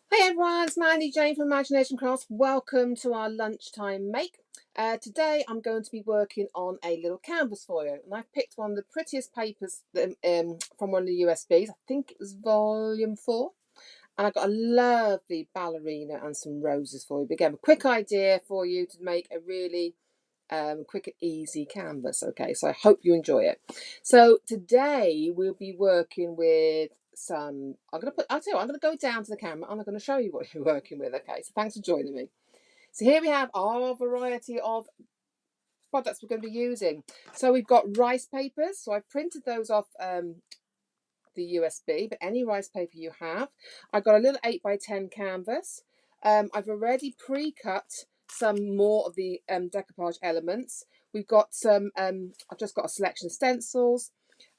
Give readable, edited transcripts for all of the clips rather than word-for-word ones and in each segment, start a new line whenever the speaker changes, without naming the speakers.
Hey everyone, it's Mandy-Jane from Imagination Crafts. Welcome to our lunchtime make. Today I'm going to be working on a little canvas for you, and I've picked one of the prettiest papers from one of the USBs. I think it was volume 4, and I've got a lovely ballerina and some roses for you. But again, a quick idea for you to make a really quick and easy canvas. Okay, so I hope you enjoy it. So today we'll be working with some, I'll tell you what, I'm gonna go down to the camera and I'm gonna show you what you're working with. Okay, so thanks for joining me. So here we have our variety of products we're going to be using. So we've got rice papers. So I printed those off the USB, but any rice paper you have. I've got a little 8x10 canvas. I've already pre-cut some more of the decoupage elements. We've got some, I've just got a selection of stencils.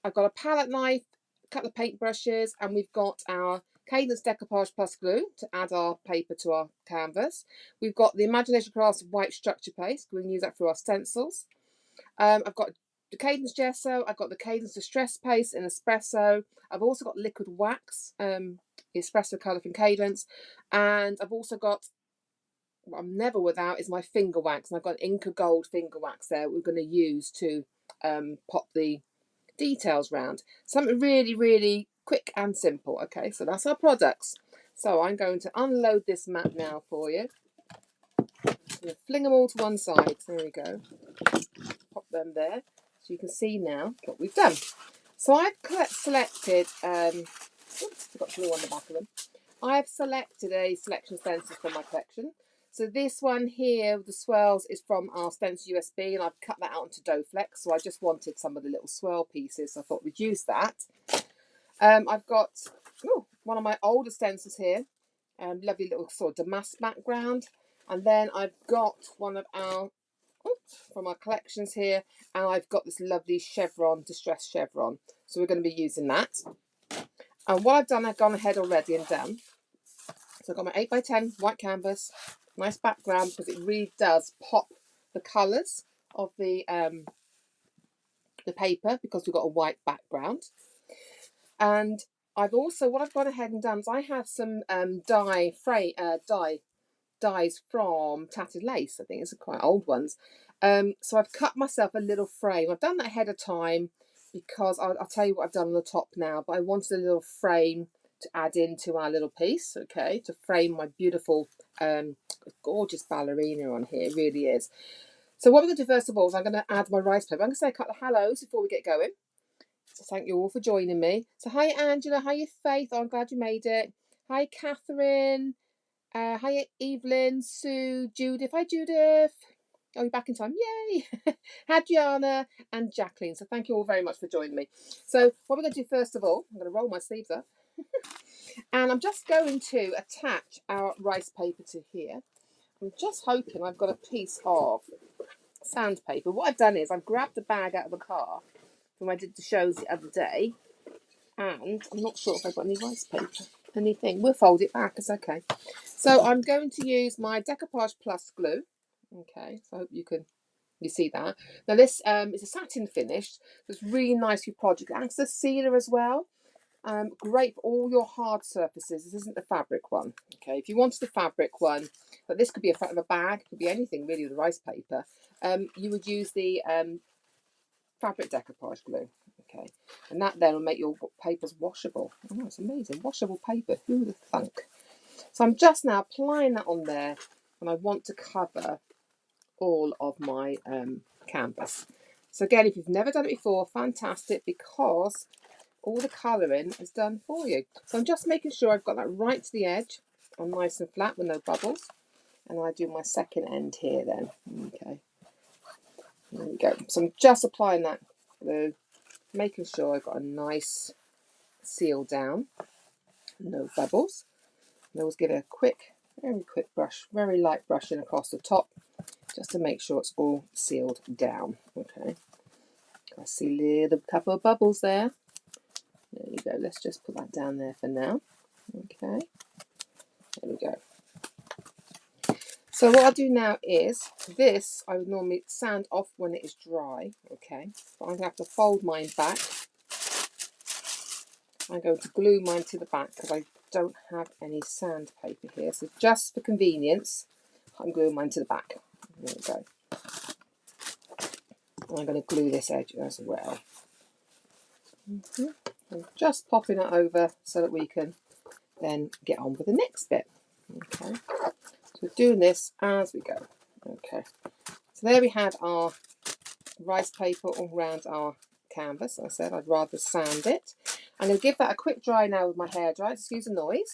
I've got a palette knife, a couple of paintbrushes, and we've got our Cadence Decoupage Plus Glue to add our paper to our canvas. We've got the Imagination Crafts white structure paste. We can use that for our stencils. I've got the Cadence Gesso, I've got the Cadence Distress Paste in Espresso. I've also got liquid wax, Espresso colour from Cadence. And I've also got, what I'm never without is my finger wax. And I've got Inca Gold finger wax there we're going to use to pop the details round. Something really, really quick and simple. Okay, so that's our products. So I'm going to unload this mat now for you. Fling them all to one side. There we go. Pop them there. So you can see now what we've done. So I've selected, oops, forgot to glue on the back of them. I've selected a selection of stencils from my collection. So this one here with the swirls is from our stencil USB, and I've cut that out into dough flex. So I just wanted some of the little swirl pieces, so I thought we'd use that. I've got one of my older stencils here, lovely little sort of damask background. And then I've got one of our from our collections here, and I've got this lovely chevron, distressed chevron, so we're going to be using that. And what I've done, I've gone ahead already and done, so I've got my 8x10 white canvas, nice background, because it really does pop the colours of the paper, because we've got a white background. And I've also, what I've gone ahead and done is I have some dies from Tattered Lace. I think it's quite old ones. So I've cut myself a little frame. I've done that ahead of time because I'll tell you what I've done on the top now, but I wanted a little frame to add into our little piece, okay, to frame my beautiful, gorgeous ballerina on here. It really is. So what we're going to do first of all is I'm going to add my rice paper. I'm going to say a couple of hellos before we get going. So thank you all for joining me. So hi Angela, hi Faith, oh, I'm glad you made it. Hi Catherine, hi Evelyn, Sue, Judith. Hi Judith. Oh, you're back in time. Yay. Hi Gianna and Jacqueline. So thank you all very much for joining me. So what we're going to do first of all, I'm going to roll my sleeves up. And I'm just going to attach our rice paper to here. I'm just hoping I've got a piece of sandpaper. What I've done is I've grabbed a bag out of the car from when I did the shows the other day. And I'm not sure if I've got any rice paper. Anything. We'll fold it back. It's okay. So I'm going to use my Decoupage Plus glue. Okay, so I hope you see that. Now this is a satin finish. So it's really nice for your project. It acts as a sealer as well. Great for all your hard surfaces. This isn't the fabric one. Okay, if you wanted the fabric one, but this could be a front of a bag, could be anything really with the rice paper. You would use the fabric decoupage glue. Okay, and that then will make your papers washable. Oh, it's amazing. Washable paper. Who would have thunk? So I'm just now applying that on there, and I want to cover all of my canvas. So again, if you've never done it before, fantastic, because all the colouring is done for you. So I'm just making sure I've got that right to the edge and nice and flat with no bubbles. And I do my second end here then. Okay, there we go. So I'm just applying that glue, making sure I've got a nice seal down, no bubbles. And always give it a quick, very quick brush, very light brushing across the top, just to make sure it's all sealed down. Okay, I see a little couple of bubbles there. There you go. Let's just put that down there for now. Okay, there we go. So what I'll do now is this, I would normally sand off when it is dry. Okay, but I'm going to have to fold mine back I'm going to glue mine to the back because I don't have any sandpaper here. So just for convenience, I'm gluing mine to the back. There we go. And I'm going to glue this edge as well. I'm just popping it over so that we can then get on with the next bit. Okay, so we're doing this as we go. Okay, so there we had our rice paper all around our canvas. I said I'd rather sand it. I'm going to give that a quick dry now with my hairdryer. Excuse the noise.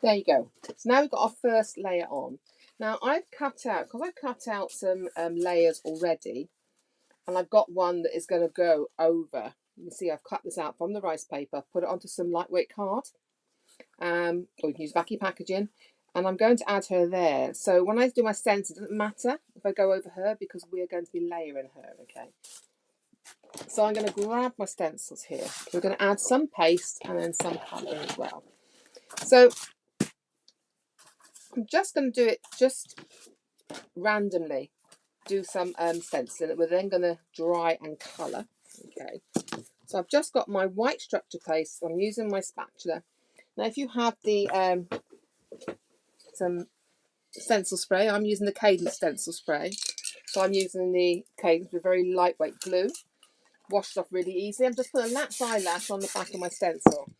There you go. So now we've got our first layer on. Now I've cut out, because I've cut out some layers already, and I've got one that is going to go over. You can see I've cut this out from the rice paper, put it onto some lightweight card, or you can use vacuum packaging, and I'm going to add her there. So when I do my stencil, it doesn't matter if I go over her because we're going to be layering her, okay? So I'm going to grab my stencils here. We're going to add some paste and then some colour as well. So I'm just going to do it just randomly. Do some stenciling that we're then going to dry and colour. Okay. So I've just got my white structure paste. So I'm using my spatula. Now, if you have the some stencil spray, I'm using the Cadence stencil spray. So I'm using the Cadence with very lightweight glue. Washed off really easily. I'm just putting a latch eyelash on the back of my stencil.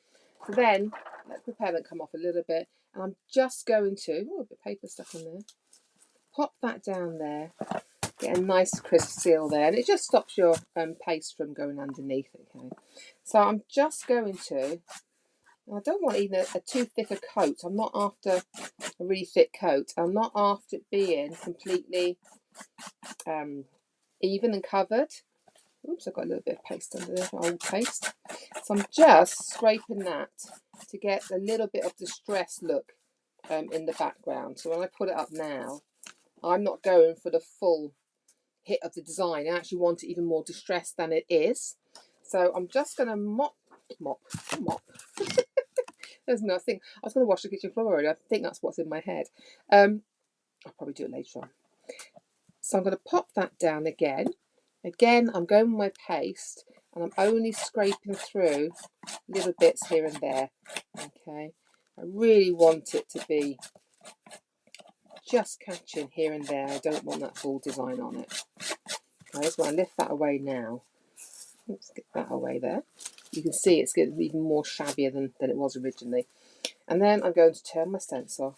So then, let the pigment come off a little bit. And I'm just going to, oh, a bit of paper stuck on there. Pop that down there. Get a nice crisp seal there. And it just stops your paste from going underneath. Okay. So I'm just going to, I don't want even a too thick a coat. I'm not after a really thick coat. I'm not after it being completely even and covered. Oops, I've got a little bit of paste under there, old paste. So I'm just scraping that to get a little bit of distressed look in the background. So when I put it up now, I'm not going for the full hit of the design. I actually want it even more distressed than it is. So I'm just going to mop. There's nothing. I was going to wash the kitchen floor already. I think that's what's in my head. I'll probably do it later on. So I'm going to pop that down again. Again, I'm going with my paste and I'm only scraping through little bits here and there. Okay. I really want it to be just catching here and there. I don't want that full design on it. I just want to lift that away now. Let's get that away there. You can see it's getting even more shabbier than it was originally. And then I'm going to turn my stencil.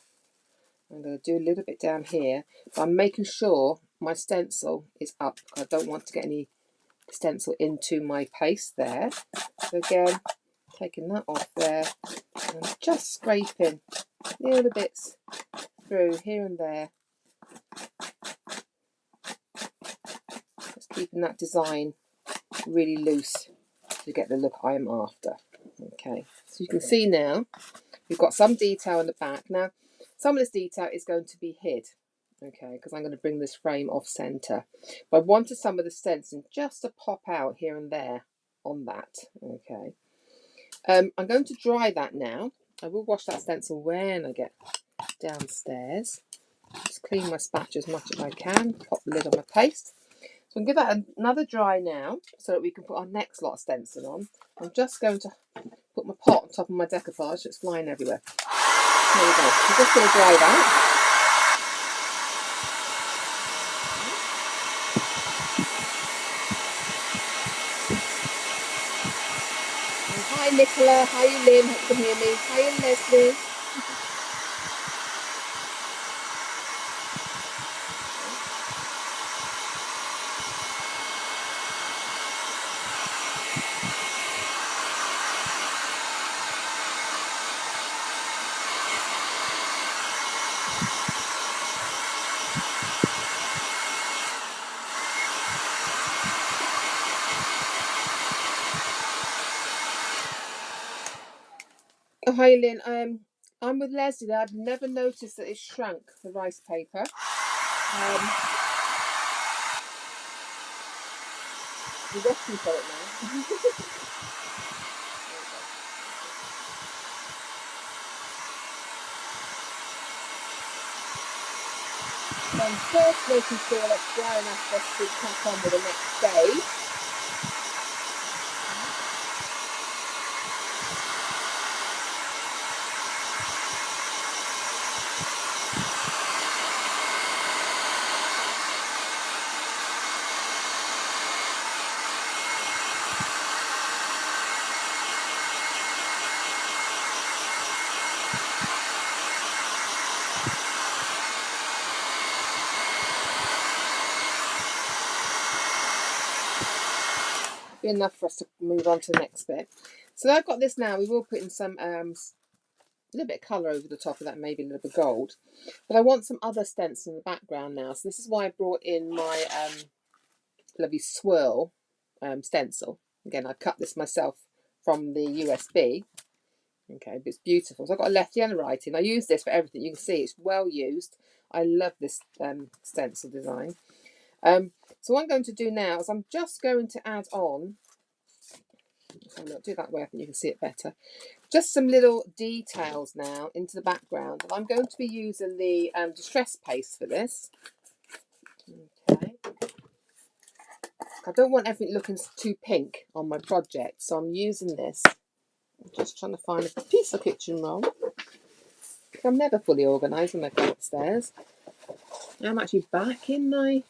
I'm going to do a little bit down here, but I'm making sure my stencil is up. I don't want to get any stencil into my paste there. So again, taking that off there and just scraping little bits through here and there. Just keeping that design really loose to get the look I am after. Okay, so you can see now we've got some detail in the back. Now, some of this detail is going to be hid, okay, because I'm going to bring this frame off centre. But I wanted some of the stencil just to pop out here and there on that, okay. I'm going to dry that now. I will wash that stencil when I get downstairs. Just clean my spatula as much as I can. Pop the lid on my paste. So I'm going to give that another dry now so that we can put our next lot of stencil on. I'm just going to put my pot on top of my decoupage. It's flying everywhere. There we go. I'm just going to dry that. And hi Nicola, hi Lynn, hope you can hear me. Hi Leslie. Hi Lynn, I'm with Leslie there. I've never noticed that it shrunk, the rice paper. You're rushing for it now. So I'm first making sure that's dry enough for us to crack on with the next stage. Be enough for us to move on to the next bit. So I've got this now. We will put in some a little bit of colour over the top of that, maybe a little bit of gold. But I want some other stencil in the background now. So this is why I brought in my lovely swirl stencil. Again, I cut this myself from the USB. Okay, but it's beautiful. So I've got a lefty and a righty, and I use this for everything. You can see it's well used. I love this stencil design. So what I'm going to do now is I'm just going to add on, I'm going to do it that way, I think you can see it better, just some little details now into the background. And I'm going to be using the distress paste for this. Okay. I don't want everything looking too pink on my project, so I'm using this. I'm just trying to find a piece of kitchen roll. I'm never fully organised when I go upstairs. I'm actually back in my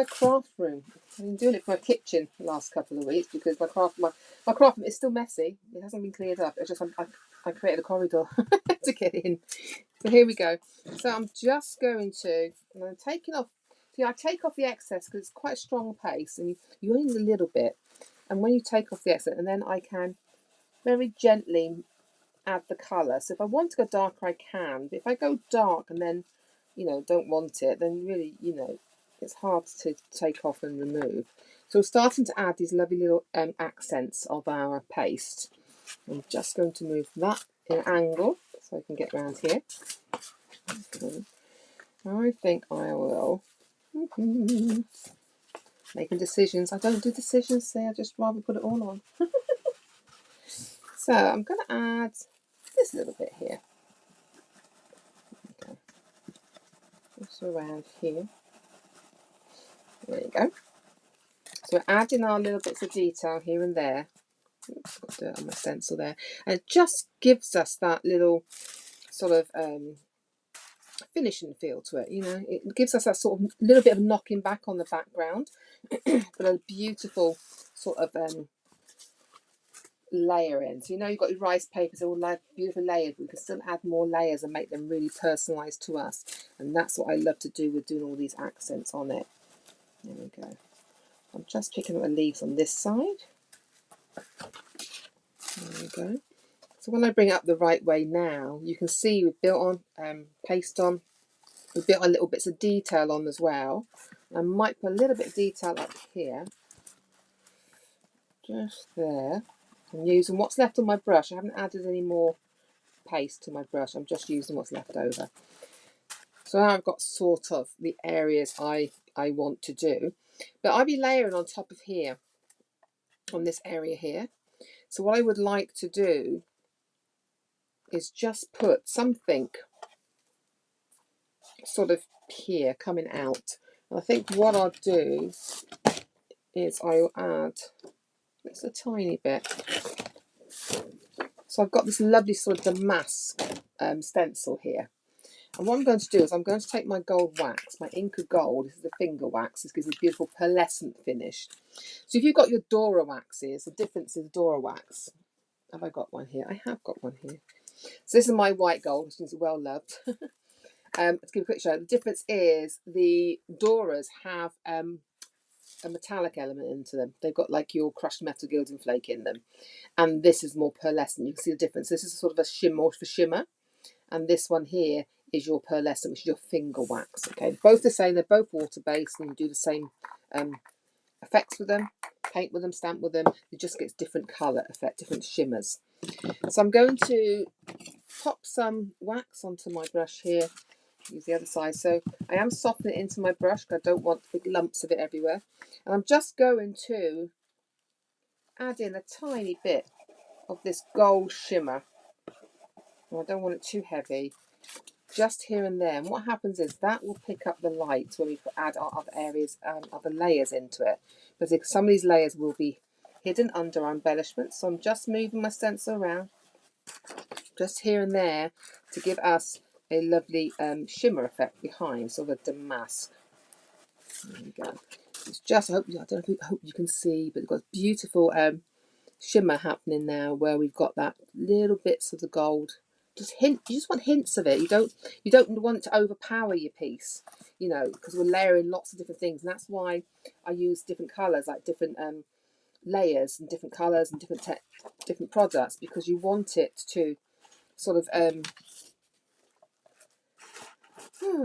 craft room. I've been doing it for my kitchen the last couple of weeks because my craft room is still messy. It hasn't been cleared up. It's just I created a corridor to get in. So here we go. So I'm just going to, and I'm taking off. See, I take off the excess because it's quite a strong paste, and you only need a little bit. And when you take off the excess, and then I can very gently add the colour. So if I want to go darker, I can. But if I go dark and then, don't want it, then really, it's hard to take off and remove. So we're starting to add these lovely little accents of our paste. I'm just going to move that in an angle so I can get around here. Okay. I think I will. Making decisions. I don't do decisions, see, I just rather put it all on. So I'm going to add this little bit here. Okay. Just around here. There you go. So we're adding our little bits of detail here and there. Oops, got dirt on my stencil there. And it just gives us that little sort of finishing feel to it. It gives us that sort of little bit of knocking back on the background, but a beautiful sort of layer in. So you've got your rice papers all like beautiful layered. We can still add more layers and make them really personalised to us. And that's what I love to do with doing all these accents on it. There we go. I'm just picking up the leaves on this side. There we go. So when I bring it up the right way now, you can see we've built on paste on. We've built on little bits of detail on as well. I might put a little bit of detail up here. Just there. I'm using what's left on my brush. I haven't added any more paste to my brush. I'm just using what's left over. So now I've got sort of the areas I want to do. But I'll be layering on top of here, on this area here. So what I would like to do is just put something sort of here coming out. And I think what I'll do is I'll add just a tiny bit. So I've got this lovely sort of damask stencil here. And what I'm going to do is I'm going to take my gold wax, my Inca Gold. This is the finger wax. This gives a beautiful pearlescent finish. So if you've got your Dora waxes, the difference is Dora wax. Have I got one here? I have got one here. So this is my white gold, which is well loved. Let's give a quick show. The difference is the Doras have a metallic element into them. They've got like your crushed metal gilding flake in them. And this is more pearlescent. You can see the difference. This is sort of a shimmer for shimmer. And this one here is your pearlescent, which is your finger wax. Okay, both the same. They're both water-based, and you do the same effects with them, paint with them, stamp with them. It just gets different colour effect, different shimmers. So I'm going to pop some wax onto my brush here. Use the other side. So I am softening it into my brush because I don't want big lumps of it everywhere. And I'm just going to add in a tiny bit of this gold shimmer. And I don't want it too heavy. Just here and there. And what happens is that will pick up the light when we add our other areas, other layers into it. Because some of these layers will be hidden under our embellishments. So I'm just moving my stencil around, just here and there, to give us a lovely shimmer effect behind, sort of a damask. There we go. It's just, I don't know if hope you can see, but it's got beautiful shimmer happening now, where we've got that little bits of the gold. You just want hints of it. You don't want it to overpower your piece, you know, because we're layering lots of different things, and that's why I use different colours, like different layers and different colours and different products, because you want it to sort of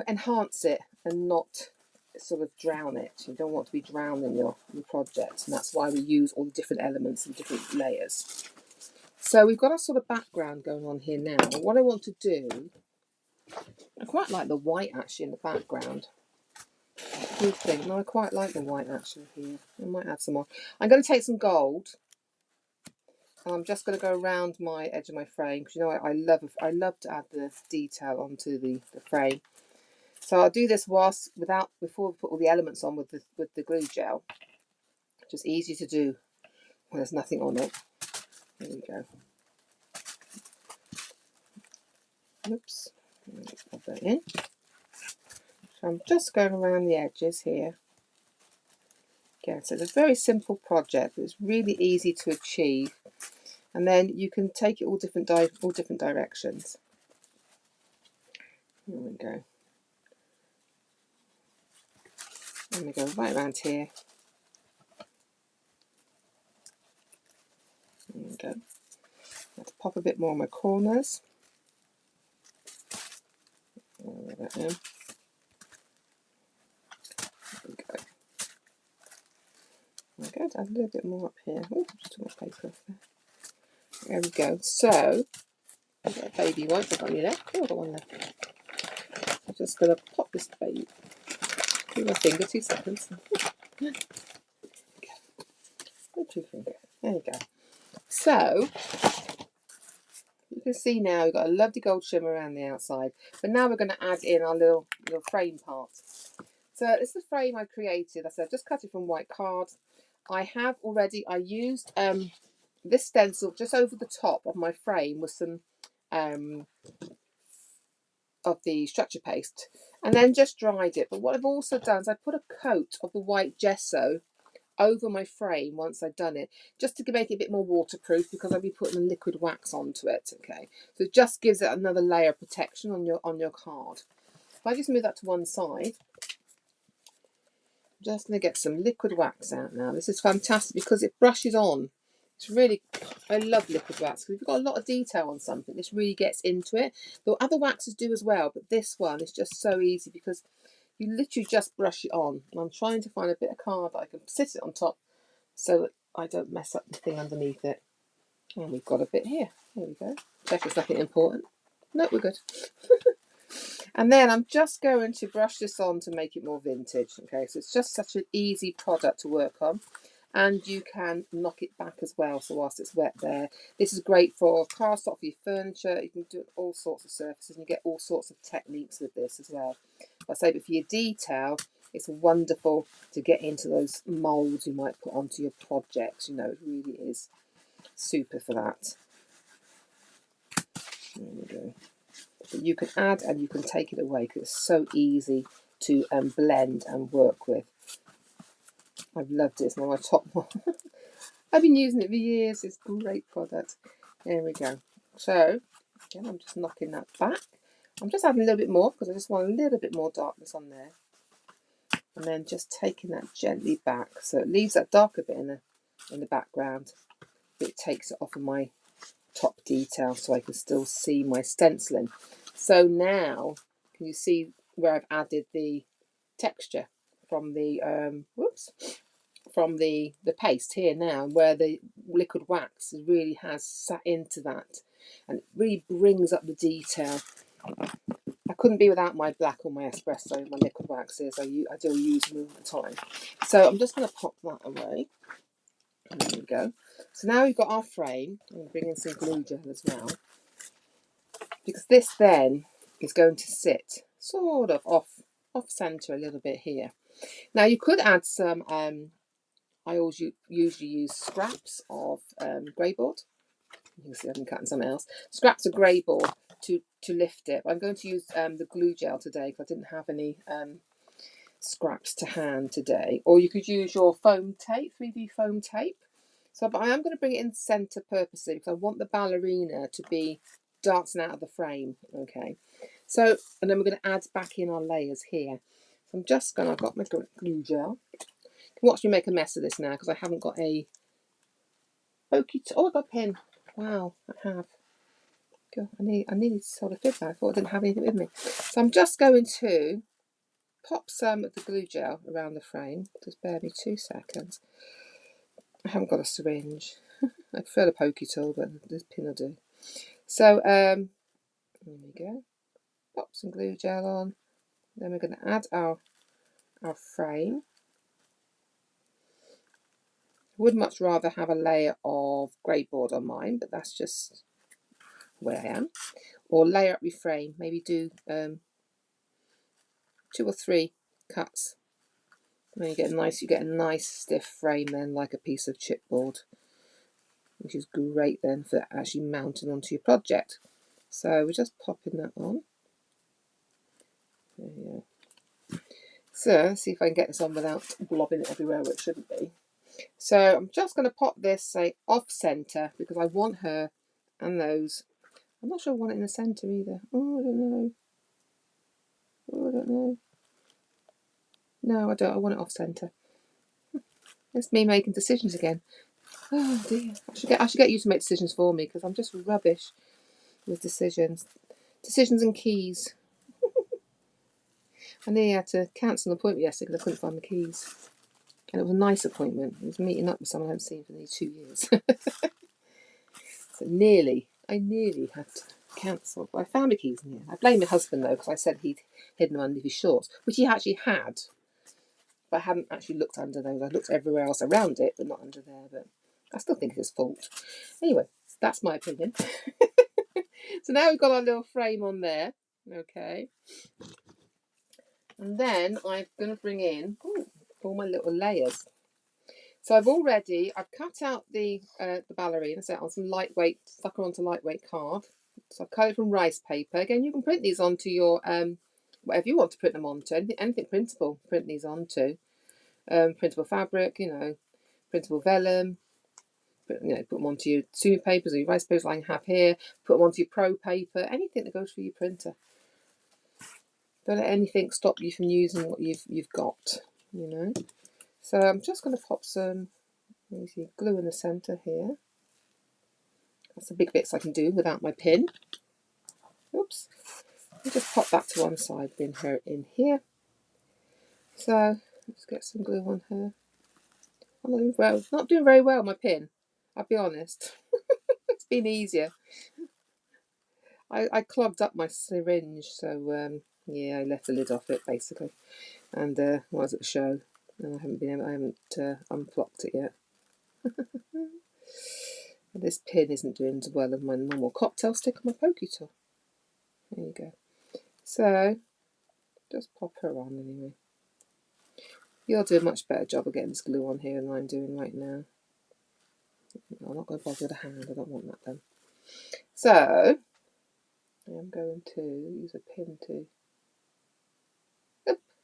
enhance it and not sort of drown it. You don't want to be drowning your project, and that's why we use all the different elements and different layers. So we've got a sort of background going on here now. What I want to do, I quite like the white actually in the background. What do you think? No, I quite like the white actually here. I might add some more. I'm going to take some gold, and I'm just going to go around my edge of my frame, because you know I love to add the detail onto the frame. So I'll do this before we put all the elements on with the glue gel. Just easy to do when there's nothing on it. There we go. Oops. Let's pop that in. So I'm just going around the edges here. Again, so it's a very simple project, but it's really easy to achieve. And then you can take it all different directions. There we go. There we go, right around here. There we go. Let's pop a bit more on my corners. There we go. I'm going to add a little bit more up here. Oh, just took my paper off there. There we go. So, I've got a baby one. I've got any left. Oh, I've got one left. I'm just going to pop this baby with my finger. 2 seconds. Two finger. There you go. So, you can see now we've got a lovely gold shimmer around the outside. But now we're going to add in our little frame part. So, this is the frame I created. I've just cut it from white card. I used this stencil just over the top of my frame with some of the structure paste, and then just dried it. But what I've also done is I put a coat of the white gesso over my frame once I've done it, just to make it a bit more waterproof, because I'll be putting a liquid wax onto it. Okay, so it just gives it another layer of protection on your card. If I just move that to one side, I'm just going to get some liquid wax out now. This is fantastic because it brushes on. It's really, I love liquid wax because if you've got a lot of detail on something, this really gets into it. The other waxes do as well, but this one is just so easy because you literally just brush it on. And I'm trying to find a bit of card that I can sit it on top so that I don't mess up the thing underneath it. And we've got a bit here. There we go. Check it's nothing important. No, we're good. And then I'm just going to brush this on to make it more vintage. Okay, so it's just such an easy product to work on. And you can knock it back as well, so whilst it's wet there. This is great for cast off your furniture. You can do it all sorts of surfaces, and you get all sorts of techniques with this as well. But for your detail, it's wonderful to get into those moulds you might put onto your projects. You know, it really is super for that. There we go. But you can add and you can take it away because it's so easy to blend and work with. I've loved it. It's now my top one. I've been using it for years. It's a great product. There we go. So, again, I'm just knocking that back. I'm just adding a little bit more because I just want a little bit more darkness on there. And then just taking that gently back. So it leaves that darker bit in the background. It takes it off of my top detail so I can still see my stenciling. So now, can you see where I've added the texture from the from the paste here now, where the liquid wax really has sat into that, and it really brings up the detail. I couldn't be without my black or my espresso, my liquid waxes. I do use them all the time. So I'm just going to pop that away. And there we go. So now we've got our frame. I'm going to bring in some glue gel as well, because this then is going to sit sort of off centre a little bit here. Now you could add some, I always usually use scraps of grey board. You can see I've been cutting something else. Scraps of grey board to lift it. But I'm going to use the glue gel today because I didn't have any scraps to hand today. Or you could use your foam tape, 3D foam tape. So, but I am going to bring it in centre purposely because I want the ballerina to be dancing out of the frame. Okay. So, and then we're going to add back in our layers here. So I'm just going to, I've got my glue gel. You can watch me make a mess of this now because I haven't got a pokey. Oh, I've got a pin. Wow, I have. God, I needed to sort of fit that. I thought I didn't have anything with me. So I'm just going to pop some of the glue gel around the frame. Just bear me 2 seconds. I haven't got a syringe. I prefer the pokey tool, but this pin will do. So there we go. Pop some glue gel on. Then we're going to add our frame. Would much rather have a layer of grey board on mine, but that's just where I am. Or layer up your frame. Maybe do 2 or 3 cuts. And then you get a nice stiff frame then, like a piece of chipboard, which is great then for actually mounting onto your project. So we're just popping that on. There you go. So let's see if I can get this on without blobbing it everywhere where it shouldn't be. So I'm just going to pop this, say, off centre because I want her and those. I'm not sure I want it in the centre either. Oh, I don't know. Oh, I don't know. No, I don't. I want it off centre. It's me making decisions again. Oh dear. I should get you to make decisions for me because I'm just rubbish with decisions. Decisions and keys. I nearly had to cancel an appointment yesterday because I couldn't find the keys. And it was a nice appointment. I was meeting up with someone I haven't seen for nearly 2 years. So I nearly had to cancel. But I found the keys in here. I blame my husband though because I said he'd hidden them under his shorts, which he actually had. But I hadn't actually looked under those. I looked everywhere else around it, but not under there. But I still think it's his fault. Anyway, that's my opinion. So now we've got our little frame on there. Okay. And then I'm going to bring in all my little layers. So I've cut out the ballerina, set on some lightweight, stuck her onto lightweight card. So I've cut it from rice paper. Again, you can print these onto your, whatever you want to print them onto, anything printable, print these onto. Printable fabric, printable vellum, put them onto your sumi papers or your rice papers like I have here, put them onto your pro paper, anything that goes through your printer. Don't let anything stop you from using what you've got, So I'm just going to pop some glue in the centre here. That's the big bits I can do without my pin. Oops. I'll just pop that to one side, bin her in here. So let's get some glue on her. I'm not doing very well with my pin, I'll be honest. It's been easier. I clogged up my syringe, so yeah, I left the lid off it basically, and I was at the show, and I haven't unplocked it yet. This pin isn't doing as well as my normal cocktail stick on my pokey tool. There you go. So just pop her on anyway. You'll do a much better job of getting this glue on here than I'm doing right now. I'm not going to bother with a hand. I don't want that done. So I'm going to use a pin to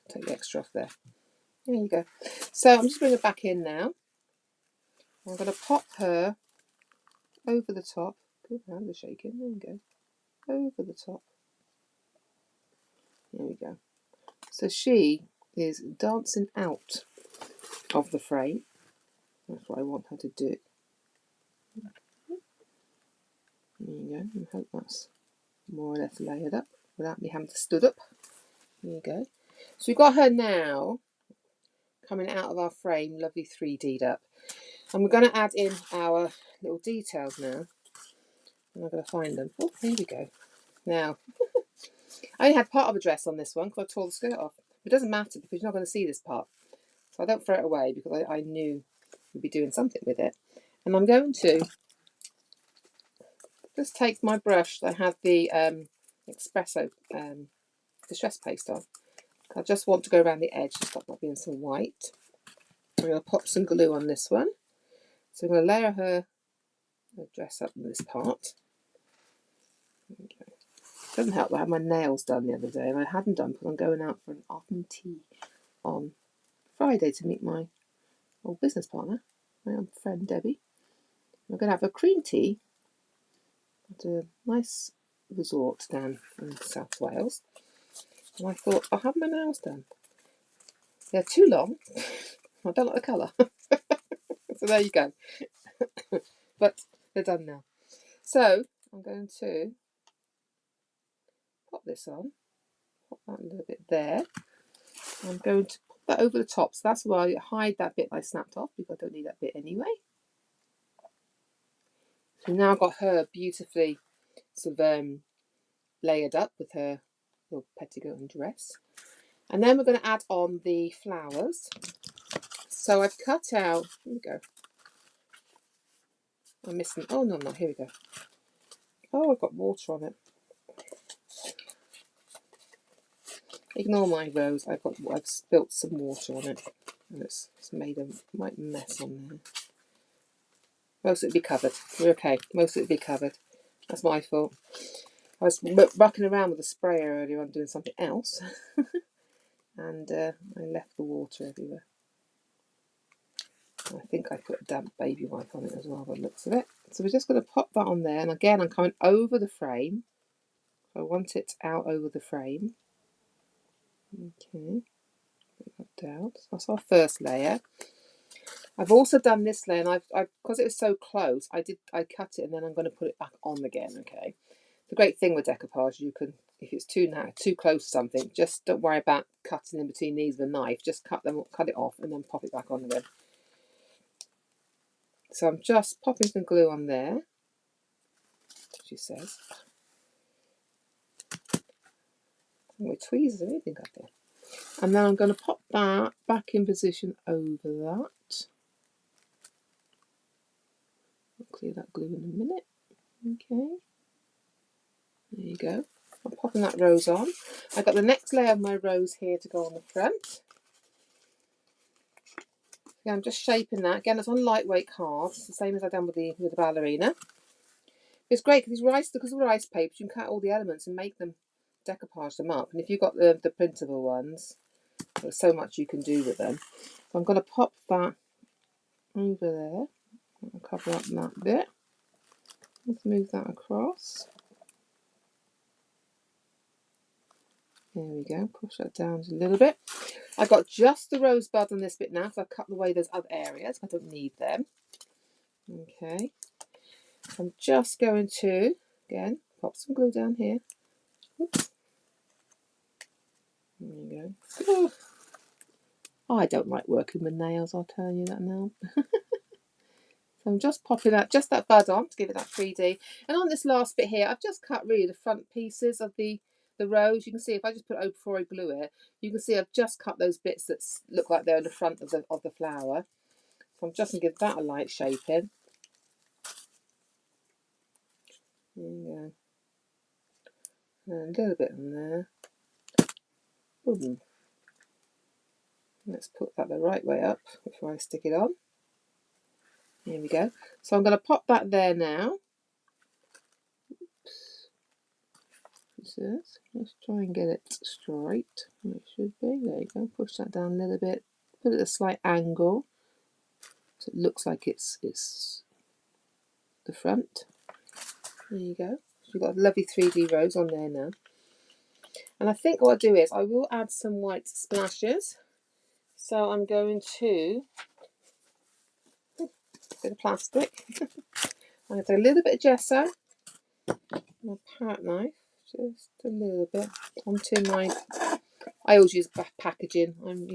take the extra off there. There you go. So I'm just bringing her back in now. I'm going to pop her over the top. Good, hands are shaking. There you go. Over the top. There we go. So she is dancing out of the frame. That's what I want her to do. There you go. I hope that's more or less layered up without me having to stood up. There you go. So we've got her now coming out of our frame, lovely 3D'd up. And we're going to add in our little details now. And I'm going to find them. Oh, here we go. Now, I only had part of a dress on this one because I tore the skirt off. It doesn't matter because you're not going to see this part. So I don't throw it away because I knew we'd be doing something with it. And I'm going to just take my brush that I had the espresso distress paste on. I just want to go around the edge to stop that being some white. I'm going to pop some glue on this one. So I'm going to layer her dress up in this part. Okay. Doesn't help that I had my nails done the other day, and I hadn't done because I'm going out for an afternoon tea on Friday to meet my old business partner, my old friend Debbie. We're going to have a cream tea at a nice resort down in South Wales. And I thought, I'll have my nails done. They're too long. I don't like the colour. So there you go. But they're done now. So I'm going to pop this on. Pop that a little bit there. I'm going to put that over the top. So that's why I hide that bit I snapped off because I don't need that bit anyway. So now I've got her beautifully sort of layered up with her little petticoat and dress. And then we're going to add on the flowers. So I've cut out, here we go. I'm missing, oh no, here we go. Oh, I've got water on it. Ignore my rose, I've spilt some water on it. And it's made a white mess on there. Most of it will be covered. We're okay, most of it will be covered. That's my fault. I was rocking around with a sprayer earlier on doing something else. And I left the water everywhere. I think I put a damp baby wipe on it as well by the looks of it. So we're just going to pop that on there. And again, I'm coming over the frame. I want it out over the frame. Okay. Put that down. That's our first layer. I've also done this layer, and I've because it was so close, I cut it and then I'm going to put it back on again. Okay. The great thing with decoupage, you can, if it's too close to something, just don't worry about cutting in between these with a knife. Just cut it off and then pop it back on again. So I'm just popping some glue on there, she says. My tweezers and everything up there. And then I'm going to pop that back in position over that. I'll clear that glue in a minute. Okay. There you go. I'm popping that rose on. I've got the next layer of my rose here to go on the front. Yeah, I'm just shaping that. Again, it's on lightweight cards. It's the same as I've done with the ballerina. It's great because of rice papers, you can cut all the elements and make them, decoupage them up. And if you've got the printable ones, there's so much you can do with them. So I'm going to pop that over there. I'll cover up that bit. Let's move that across. There we go. Push that down a little bit. I got just the rosebud on this bit now because I've cut away those other areas. I don't need them. Okay. I'm just going to, again, pop some glue down here. Oops. There you go. Oh, I don't like working with nails, I'll tell you that now. So I'm just popping that, just that bud on to give it that 3D. And on this last bit here, I've just cut really the front pieces of the rose. You can see if I just put it over before I glue it, you can see I've just cut those bits that look like they're in the front of the flower. So I'm just going to give that a light shaping. There you go. And a little bit on there. Ooh. Let's put that the right way up before I stick it on. Here we go. So I'm going to pop that there now. Let's try and get it straight. It should be. There you go. Push that down a little bit. Put it at a slight angle so it looks like it's the front. There you go. So we've got a lovely 3D rose on there now. And I think what I'll do is I will add some white splashes. So I'm going to bit of plastic. I'm going to take a little bit of gesso, my palette knife, just a little bit onto my. I always use packaging. I'm,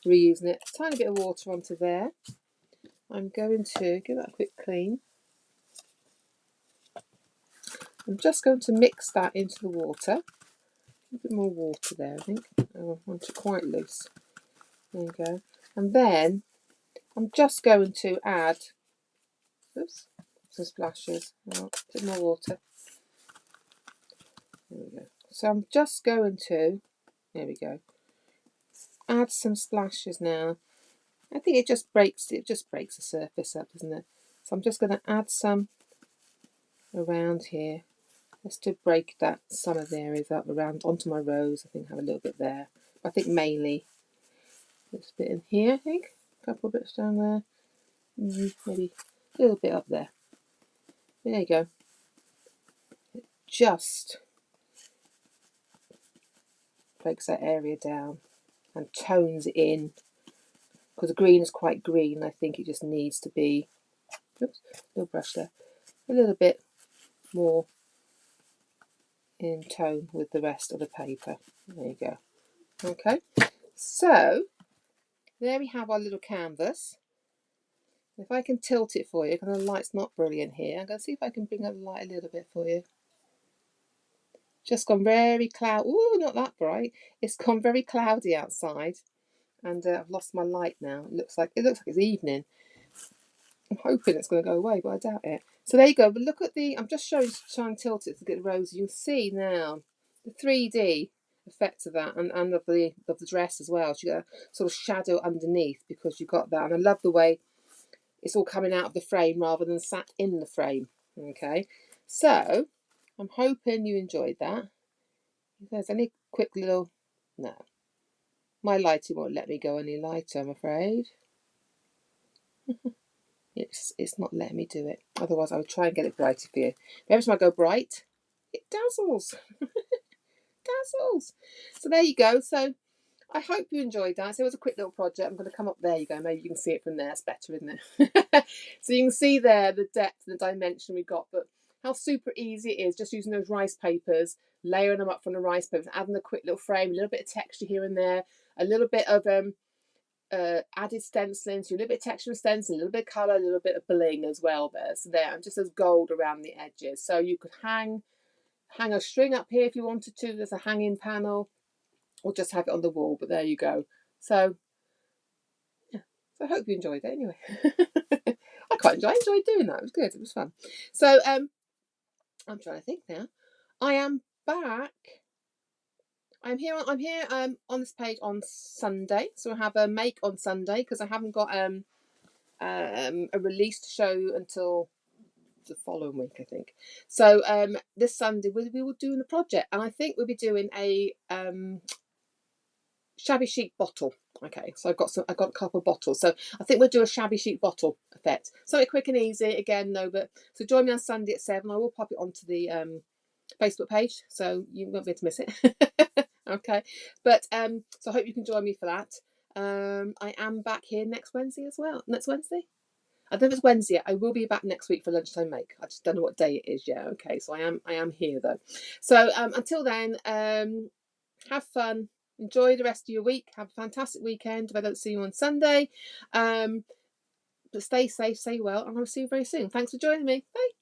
reusing it. A tiny bit of water onto there. I'm going to give that a quick clean. I'm just going to mix that into the water. A bit more water there, I think. I want it quite loose. There you go. And then I'm just going to add, oops, some splashes. Oh, a bit more water. There we go. So I'm just going to, there we go, add some splashes now. I think it just breaks the surface up, doesn't it? So I'm just going to add some around here, just to break that some of the areas up around onto my rose. I think I have a little bit there. I think mainly this bit in here, I think. A couple of bits down there. Maybe a little bit up there. There you go. It just breaks that area down and tones it in. Because the green is quite green, I think it just needs to be, oops, little brush there, a little bit more in tone with the rest of the paper. There you go. Okay, so there we have our little canvas. If I can tilt it for you, because the light's not brilliant here, I'm going to see if I can bring up the light a little bit for you. Just gone very cloudy. Ooh, not that bright. It's gone very cloudy outside, and I've lost my light now. It looks like it's evening. I'm hoping it's going to go away, but I doubt it. So there you go. But look at I'm just trying to tilt it to get the rose. You can see now the 3D effect of that, and of the dress as well. So you got a sort of shadow underneath because you got that, and I love the way it's all coming out of the frame rather than sat in the frame. Okay, so I'm hoping you enjoyed that. If there's any quick little, no, my lighting won't let me go any lighter, I'm afraid. It's not letting me do it. Otherwise, I would try and get it brighter for you. But every time I go bright, it dazzles. Dazzles. So there you go. So I hope you enjoyed that. So it was a quick little project. I'm going to come up there. You go. Maybe you can see it from there. It's better, isn't it? So you can see there the depth and the dimension we got, but how super easy it is just using those rice papers, layering them up from the rice papers, adding a quick little frame, a little bit of texture here and there, a little bit of added stenciling, so a little bit of texture and stenciling, a little bit of colour, a little bit of bling as well there. So there, and just as gold around the edges. So you could hang a string up here if you wanted to. There's a hanging panel, or just have it on the wall. But there you go. So yeah, so I hope you enjoyed it anyway. I enjoyed doing that. It was good. It was fun. So I'm trying to think now. I am back. I'm here on this page on Sunday. So I have a make on Sunday because I haven't got a release to show until the following week, I think. So this Sunday we will do a project, and I think we'll be doing a shabby chic bottle. Okay, so I've got a couple of bottles, so I think we'll do a shabby chic bottle effect. Something quick and easy. Again, no, but so join me on Sunday at 7. I will pop it onto the Facebook page, so you won't be able to miss it. Okay, but so I hope you can join me for that. I am back here next Wednesday as well. Next Wednesday? I don't know if it's Wednesday yet. I will be back next week for lunchtime make. I just don't know what day it is yet. Okay, so I am here though. So until then, have fun. Enjoy the rest of your week. Have a fantastic weekend. If I don't see you on Sunday, but stay safe, stay well, and I'll see you very soon. Thanks for joining me. Bye.